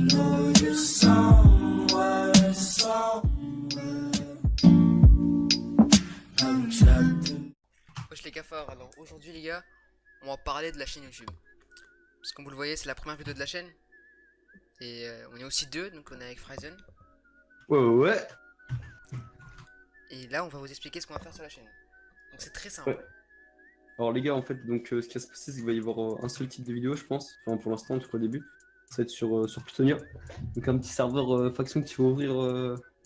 know you're somewhere, I'm trapped in. Wesh les cafards, alors aujourd'hui les gars, on va parler de la chaîne YouTube. Parce que comme vous le voyez, c'est la première vidéo de la chaîne. Et on est aussi deux, donc on est avec Frizen. Ouais. Et là on va vous expliquer ce qu'on va faire sur la chaîne. Donc c'est très simple. Ouais. Alors les gars, en fait, donc ce qui va se passer, c'est qu'il va y avoir un seul type de vidéo, je pense. Enfin, pour l'instant, en tout cas au début. Ça va être sur Plutonia. Donc un petit serveur faction qui va ouvrir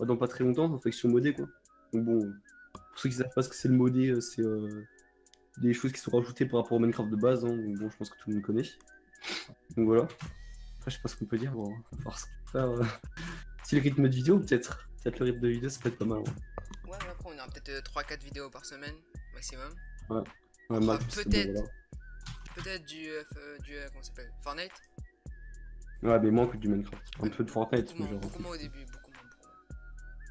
dans pas très longtemps, une faction modée quoi. Donc bon, pour ceux qui savent pas ce que c'est le modé, c'est des choses qui sont rajoutées par rapport au Minecraft de base. Hein. Donc bon, je pense que tout le monde connaît. Donc voilà. Après, je sais pas ce qu'on peut dire. Bon, on va voir ce qu'on peut faire. Si le rythme de vidéo, peut-être. Peut-être le rythme de vidéo, ça peut être pas mal. Ouais, mais après on aura peut-être 3-4 vidéos par semaine, maximum. Ouais, On mal, fera bon, peut-être voilà. peut-être du comment ça s'appelle, Fortnite. Ouais, mais moins que du Minecraft. Un peu de Fortnite, mais genre. Beaucoup moins au début, beaucoup moins.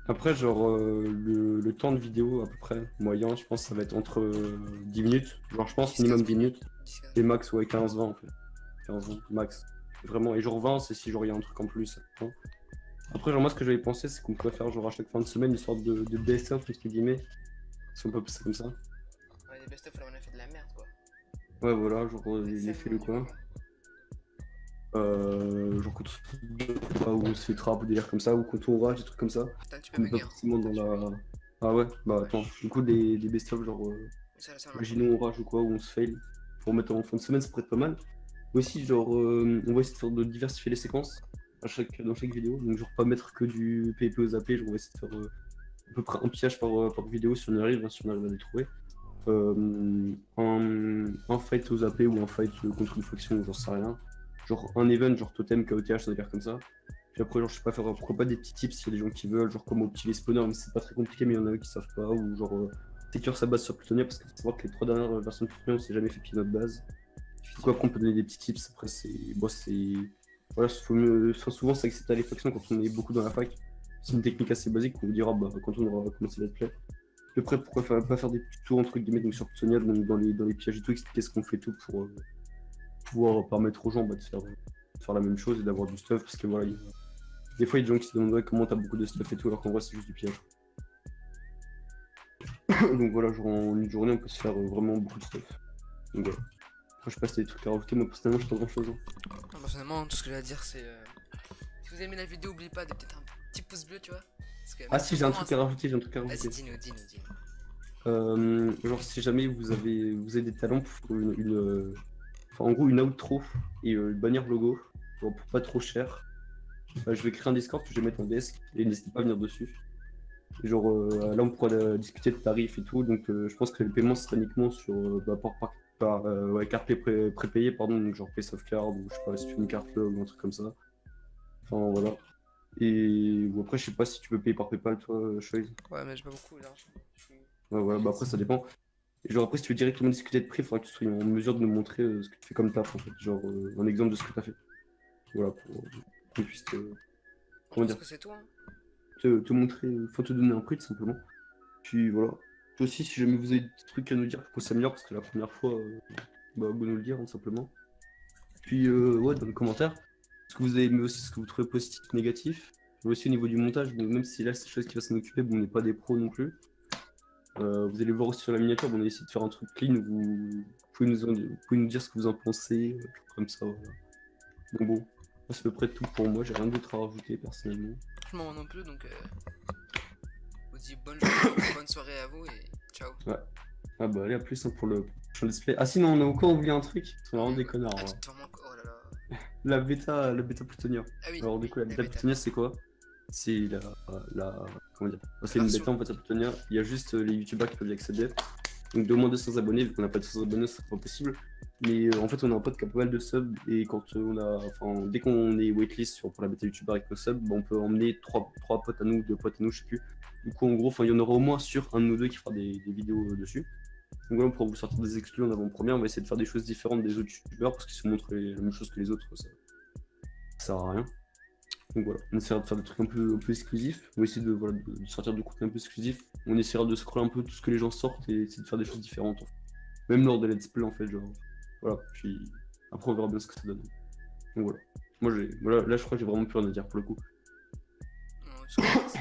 Après, genre, le temps de vidéo, à peu près, moyen, je pense que ça va être entre 10 minutes. Genre, je pense 10-15 minimum 10 minutes. 10-15. Et max, ouais, 15-20 en fait. 15-20, max. Vraiment. Et genre 20, c'est si genre il y a un truc en plus. Hein. Après, genre, moi, ce que j'avais pensé, c'est qu'on pourrait faire, genre, à chaque fin de semaine, une sorte de best-of, entre guillemets. Si on peut appeler ça comme ça. Ouais, les best-of là on a fait de la merde quoi. Ouais, voilà, genre, C'est les fait le vraiment quoi. Genre, quand on se fait trap ou des délires comme ça, ou quand on rage, des trucs comme ça. Putain, tu peux On me est pas guerre. forcément dans la. Ah ouais, bah attends, du coup, des best-of, genre. Ça, on a Imaginons on rage ou quoi, ou on se fail. Pour mettre en fin de semaine, ça pourrait être pas mal. Aussi, genre, on va essayer de faire de diversifier les séquences dans chaque vidéo. Donc, genre, pas mettre que du PvP aux AP. Genre, on va essayer de faire à peu près un pillage par vidéo si on arrive, hein, si on arrive à les trouver. Un fight aux AP ou un fight contre une faction, j'en sais rien. Genre, un event, genre totem, KOTH, ça veut dire comme ça. Puis après, genre, je sais pas, faire pourquoi pas des petits tips s'il y a des gens qui veulent, genre comment optimiser les spawners, mais c'est pas très compliqué, mais il y en a qui savent pas, ou genre. Secure sa base sur Plutonia parce qu'il faut savoir que les 3 dernières versions de Plutonia on s'est jamais fait pied notre base. Du coup après on peut donner des petits tips, après c'est. Bon c'est. Voilà, faut mieux. Enfin, souvent c'est accepté à les factions quand on est beaucoup dans la fac. C'est une technique assez basique qu'on vous dira bah, quand on aura commencé let's play. Puis après pourquoi pas faire des tutos entre guillemets donc sur Plutonia, donc dans les pièges et tout, expliquer ce qu'on fait tout pour pouvoir permettre aux gens bah, de faire la même chose et d'avoir du stuff parce que voilà, des fois il y a des gens qui se demandent comment t'as beaucoup de stuff et tout alors qu'en vrai c'est juste du piège. Donc voilà, genre en une journée on peut se faire vraiment beaucoup de stuff. Donc voilà. Après je sais pas si t'as des trucs à rajouter, moi personnellement j'ai pas grand chose. Hein. Non, personnellement, tout ce que j'ai à dire c'est si vous avez aimé la vidéo, n'oubliez pas de peut-être un petit pouce bleu, tu vois. Parce que Ah si j'ai un truc à rajouter, Vas-y, dis-nous. Genre si jamais vous avez des talents pour enfin, en gros une outro et bannière logo, genre pour pas trop cher, je vais créer un Discord que je vais mettre en desk et n'hésitez pas à venir dessus. Et genre là on pourra discuter de tarifs et tout, donc je pense que le paiement sera uniquement sur ouais, carte prépayée, pardon, donc genre PaySoftCard ou je sais pas si tu veux une carte ou un truc comme ça. Enfin voilà. Et ou après je sais pas si tu peux payer par PayPal toi, Choice. Ouais, mais j'ai pas beaucoup d'argent. Ouais, voilà, bah après ça dépend. Et genre après si tu veux directement discuter de prix, il faudra que tu sois en mesure de nous montrer ce que tu fais comme taf en fait, genre un exemple de ce que tu as fait. Voilà, pour qu'on puisse Comment dire que c'est tout, hein. te montrer, faut te donner un prix tout simplement. Puis voilà. Puis aussi si jamais vous avez des trucs à nous dire pour qu'on s'améliore, parce que la première fois, bah go nous le dire hein, simplement. Puis ouais, dans les commentaires, ce que vous avez aimé aussi, ce que vous trouvez positif, négatif. Et aussi au niveau du montage, donc même si là c'est chose qui va s'en occuper, bon, on n'est pas des pros non plus. Vous allez voir aussi sur la miniature, bon, on a essayé de faire un truc clean, vous pouvez nous dire ce que vous en pensez, comme ça. Voilà. Donc bon, c'est à peu près tout pour moi, j'ai rien d'autre à rajouter personnellement. Franchement, moi non plus, donc je vous dis bonne journée, bonne soirée à vous et ciao. Ouais. Ah bah allez, à plus hein, pour le prochain display. Ah sinon, on a encore oublié un truc, c'est vraiment des connards. Ah, Ouais. oh là là. La bêta Plutonia. Ah oui, Alors du coup, la bêta bêta. Plutonia, c'est quoi? C'est comment dire? C'est une bêta en fait à Plutonia. Il y a juste les youtubeurs qui peuvent y accéder. Donc de moins de 200 abonnés, vu qu'on n'a pas de 200 abonnés, c'est pas possible. Mais en fait, on a un pote qui a pas mal de subs et quand dès qu'on est waitlist pour la bêta youtubeur avec nos subs, on peut emmener 3 potes à nous, 2 potes à nous, je sais plus. Du coup, en gros, il y en aura au moins sur un de nous deux qui fera des vidéos dessus. Donc voilà, pour vous sortir des exclus en avant-première, on va essayer de faire des choses différentes des autres youtubeurs parce qu'ils se montrent la même chose que les autres, ça sert à rien. Donc voilà, on essaiera de faire des trucs un peu exclusifs, on va essayer de sortir de contenu un peu exclusif, on essaiera de scroller un peu tout ce que les gens sortent et essayer de faire des choses différentes en fait. Même lors des let's play en fait, genre voilà, puis après on verra bien ce que ça donne. Donc voilà. Moi, là, je crois que j'ai vraiment plus rien à dire pour le coup. Non, parce que c'est